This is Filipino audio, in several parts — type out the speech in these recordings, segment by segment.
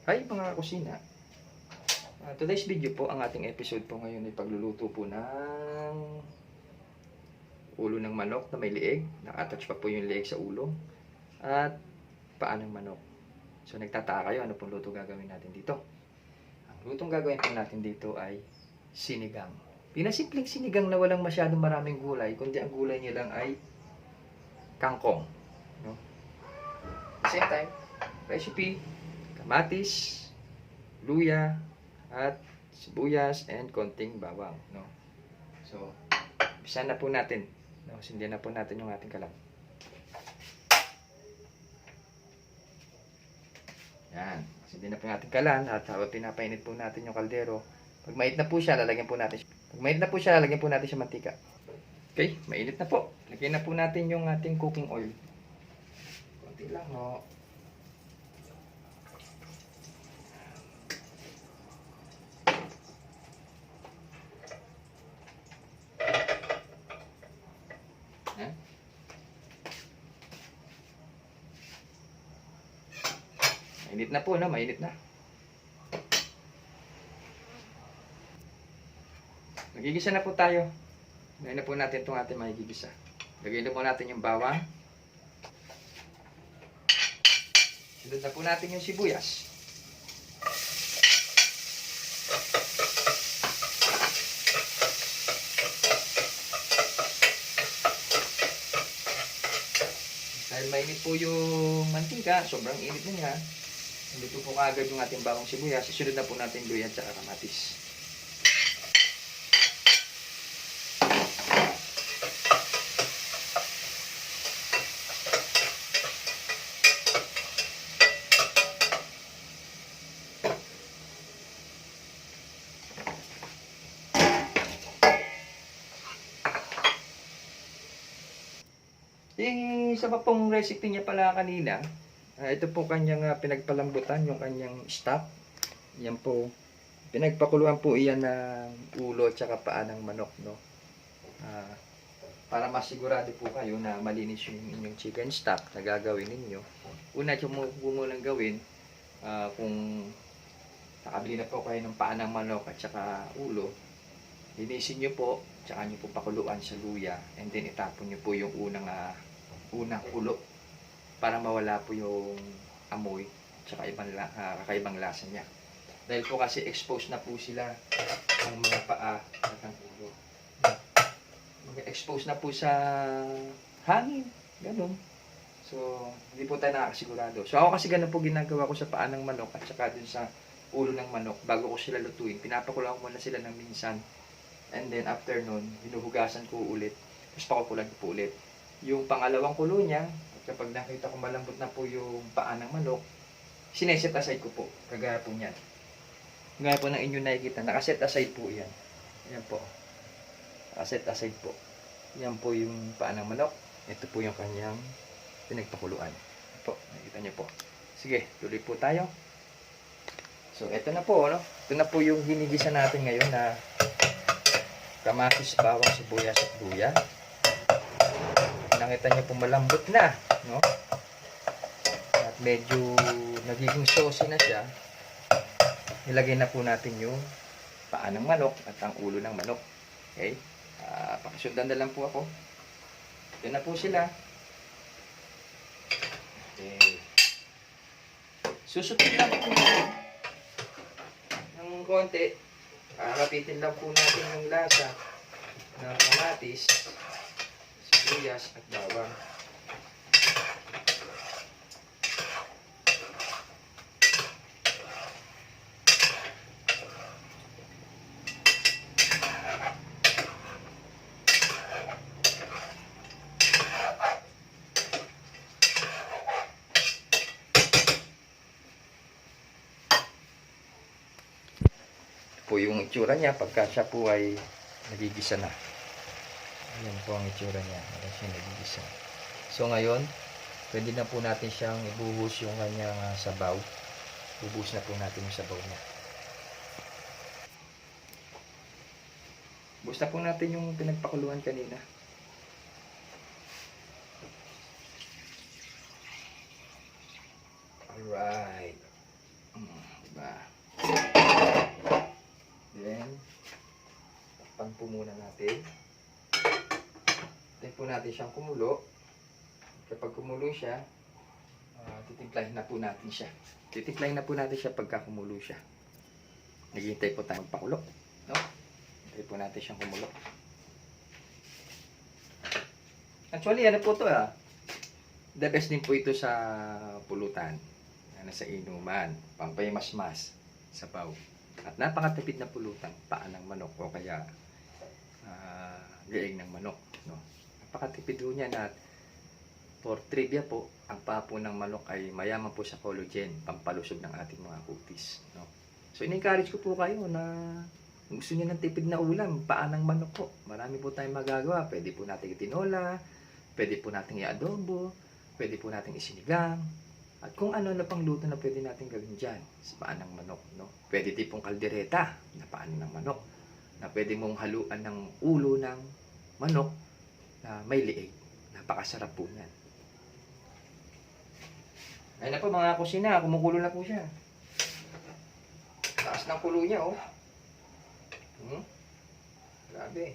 Hi mga kusina. Today's video po, ang ating episode po ngayon ay pagluluto po ng ulo ng manok na may lieg. Naka-attach pa po yung lieg sa ulo. At paa ng manok. So nagtataka kayo, ano pong luto gagawin natin dito? Ang lutong gagawin po natin dito ay sinigang. Pinasimpleng sinigang na walang masyadong maraming gulay, kundi ang gulay niya lang ay kangkong. No? At the same time, recipe, kamatis, luya, at sibuyas, and konting bawang, no? So, umpisa na po natin. No, sindihan na po natin yung ating kalan. Yan, sindihan na po natin kalan at pinapainit po natin yung kaldero. Pag mainit na po siya, lalagyan po natin siya mantika. Okay, mainit na po. Lagyan na po natin yung ating cooking oil. Konti lang, no? Mainit na po, no? Mainit na. Magigisa na po tayo. Lagyan na po natin itong ating magigisa. Lagyan na po natin yung bawang. Sunod na po natin yung sibuyas. Dahil mainit po yung mantika, sobrang init na niya. Nandito po kaagad yung ating bawang sibuyas. Isunod na po natin luya at saka kamatis. Yung isa pa pong recipe niya pala kanina, ito po kanyang pinagpalambutan, yung kanyang stock. Yan po, pinagpakuluan po iyan ng ulo at saka paa ng manok, no? Para masigurado po kayo na malinis yung inyong chicken stock na gagawin ninyo. Una yung munang gawin, kung nakabili na po kayo ng paa ng manok at saka ulo, linisin nyo po, tsaka nyo po pakuluan sa luya, and then itapon nyo po yung unang ulo para mawala po yung amoy tsaka kakaibang lasa niya. Dahil po kasi exposed na po sila ang mga paa at ang ulo. Exposed na po sa hangin, ganun. So, hindi po tayo nakakasigurado. So, ako kasi ganun po ginagawa ko sa paa ng manok at saka dun sa ulo ng manok. Bago ko sila lutuin, pinapakuluan ko muna sila ng minsan. And then, after nun, hinuhugasan ko ulit. Tapos pakukulan ko po ulit. Yung pangalawang kulo niya, kapag nakita ko malambot na po yung paa ng manok, sineset aside ko po. Kagaya po niyan. Kagaya po ng inyo nakikita, nakaset aside po yan. Yan po. Nakaset aside po. Yan po yung paa ng manok. Ito po yung kanyang pinagpakuluan. Po, nakikita niyo po. Sige, tuloy po tayo. So, ito na po, no? Ito na po yung hinigisa natin ngayon na kamatis, bawang, sibuyas at luya. Nakita niyo po malambot na, no? At medyo nagiging saucy na siya. Nilagay na po natin yung paa ng manok at ang ulo ng manok. Okay? Pakisundan na lang po ako. Ito na po sila. Okay. Susutin lang po ng konti. Kapitin lang po natin yung lasa ng kamatis, sibuyas at bawang. Po yung itsura niya pagka siya po ay nagigisa na. Ayan po ang itsura niya. Ayan siya nagigisa. So ngayon, pwede na po natin siyang ibuhos yung kanyang sabaw. Bubuhos na po natin yung sabaw niya. Buhos na po natin yung pinagpakuluan kanina. Alright. Diba? Then, takpan po muna natin. Tayo po natin siyang kumulo. Kapag kumulo siya, titimplahin na po natin siya. Titimplahin na po natin siya pagka kumulo siya. Naghihintay po tayo magpakulo. No? Hintay po natin siyang kumulo. Actually, ano po to the best din po ito sa pulutan. Ano, sa inuman. Pampayamasmas. Sabaw. At napakatipid na pulutan. Paan ng manok o kaya leeg ng manok. No? Napakatipid po niyan at for trivia po, ang paa po ng manok ay mayaman po sa collagen, pampalusog ng ating mga kutis. No? So, in-encourage ko po kayo na gusto niyo ng tipid na ulam, paa ng manok po. Marami po tayong magagawa. Pwede po natin itinola, pwede po natin i-adobo, pwede po natin isinigang, at kung ano na pang luto na pwede natin gawin dyan sa paa ng manok. No? Pwede din pong kaldereta na paa ng manok, na pwede mong haluan ng ulo ng manok na may liig. Napakasarap po niyan. Ayun na po mga kusina, kumukulo na po siya. Taas ng kulo niya, oh. Grabe.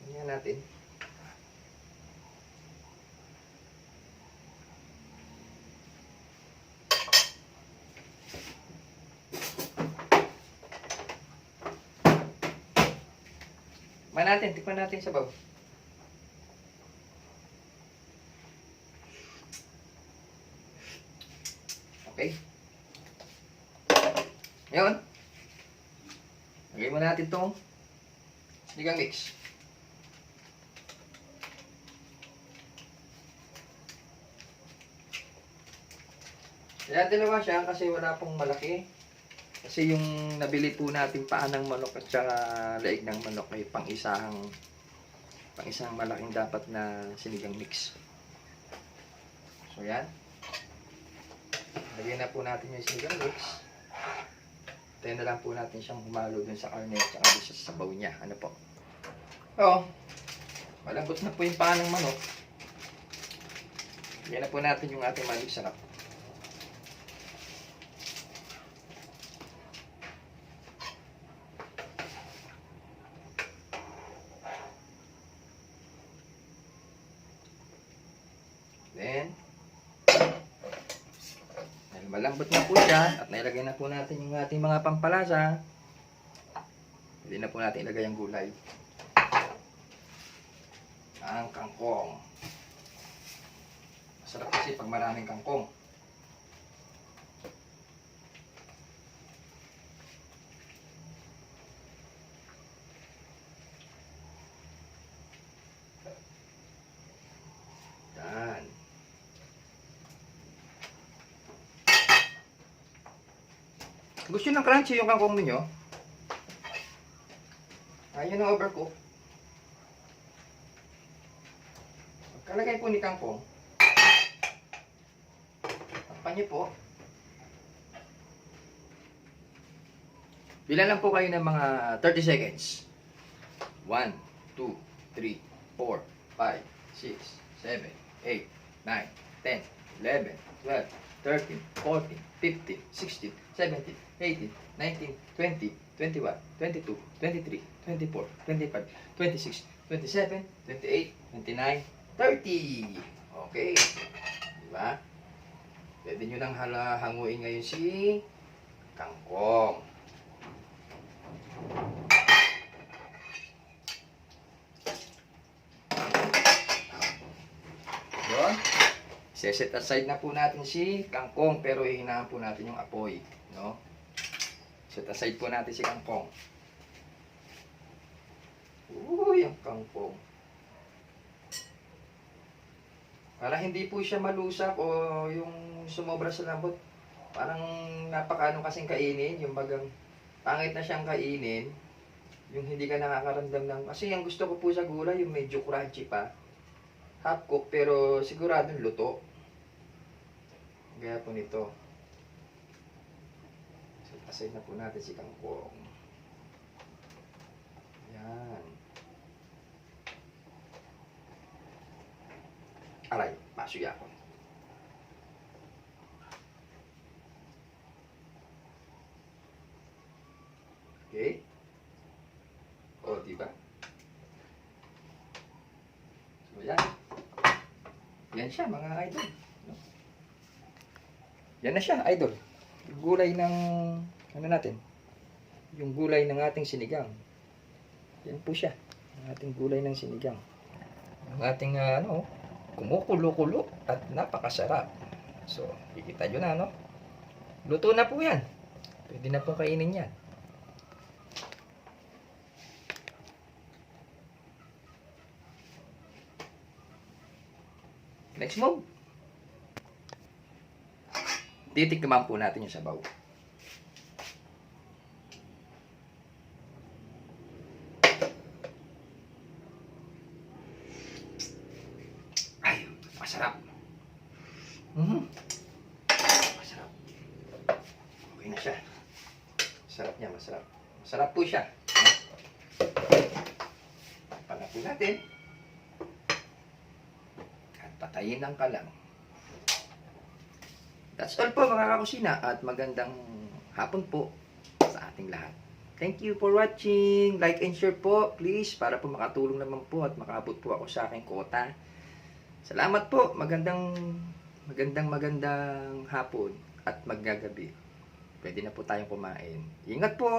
Tingnan natin. Tikman natin sa bawah. Okay. Ngayon, lagay mo natin itong sinigang mix. Kaya dalawa siya kasi wala pong malaki. Kasi yung nabili po natin paa ng manok at saka leeg ng manok ay pang-isang malaking dapat na sinigang mix. So yan. Lagyan na po natin yung sinigang mix. Tayo na lang po natin siyang humalo dun sa karne at saka dun sa sabaw niya. Ano po? Oo. Malambot na po yung paa ng manok. Lagyan na po natin yung ating maling sarap. Then, malambot na po siya at nailagay na po natin yung ating mga pampalasa. Pwede na po natin ilagay ang gulay. Ang kangkong. Masarap kasi pag maraming kangkong. Yan. Gusto ng crunchy yung kangkong ninyo? Ayun ang overcook. Pagkalagay po ni kangkong, takpan niyo po. Bilan lang po kayo ng mga 30 seconds. 1, 2, 3, 4, 5, 6, 7, 8, 9, 10, 11, 12, 13, 14, 15, 16, 17, 18, 19, 20, 21, 22, 23, 24, 25, 26, 27, 28, 29, 30. Okay. Diba? Pwede nyo nang hanguin ngayon si kangkong. Yun. Set aside na po natin si kangkong pero ihinahan po natin yung apoy. No? Set aside po natin si kangkong. Uy, ang kangkong. Para hindi po siya malusak o yung sumobra sa lambot. Parang napakaano kasing kainin. Yung bagang pangit na siyang kainin. Yung hindi ka nakakaramdam ng... Kasi yung gusto ko po sa gulay, yung medyo crunchy pa. Half cook pero siguradong luto. Gaya po nito. So, aside na po natin si kangkong. Yan. Aray, masuya ko. Okay? O, di ba? So, yan. Yan siya, mga idol. Yan na siya, idol. Yung gulay ng, ano natin? Yung gulay ng ating sinigang. Yan po siya. Ang ating gulay ng sinigang. Ang ating, kumukulo-kulo at napakasarap. So, kikita nyo na, no? Luto na po yan. Pwede na pong kainin yan. Next move. Titikman po natin yung sabaw. Ay, masarap. Masarap. Okay na siya. Masarap niya, masarap. Masarap po siya. Pala po natin. At patayin ang kalang. That's all po mga kakusina at magandang hapon po sa ating lahat. Thank you for watching. Like and share po please para po makatulong naman po at makaabot po ako sa aking kota. Salamat po. Magandang hapon at maggagabi. Pwede na po tayong kumain. Ingat po!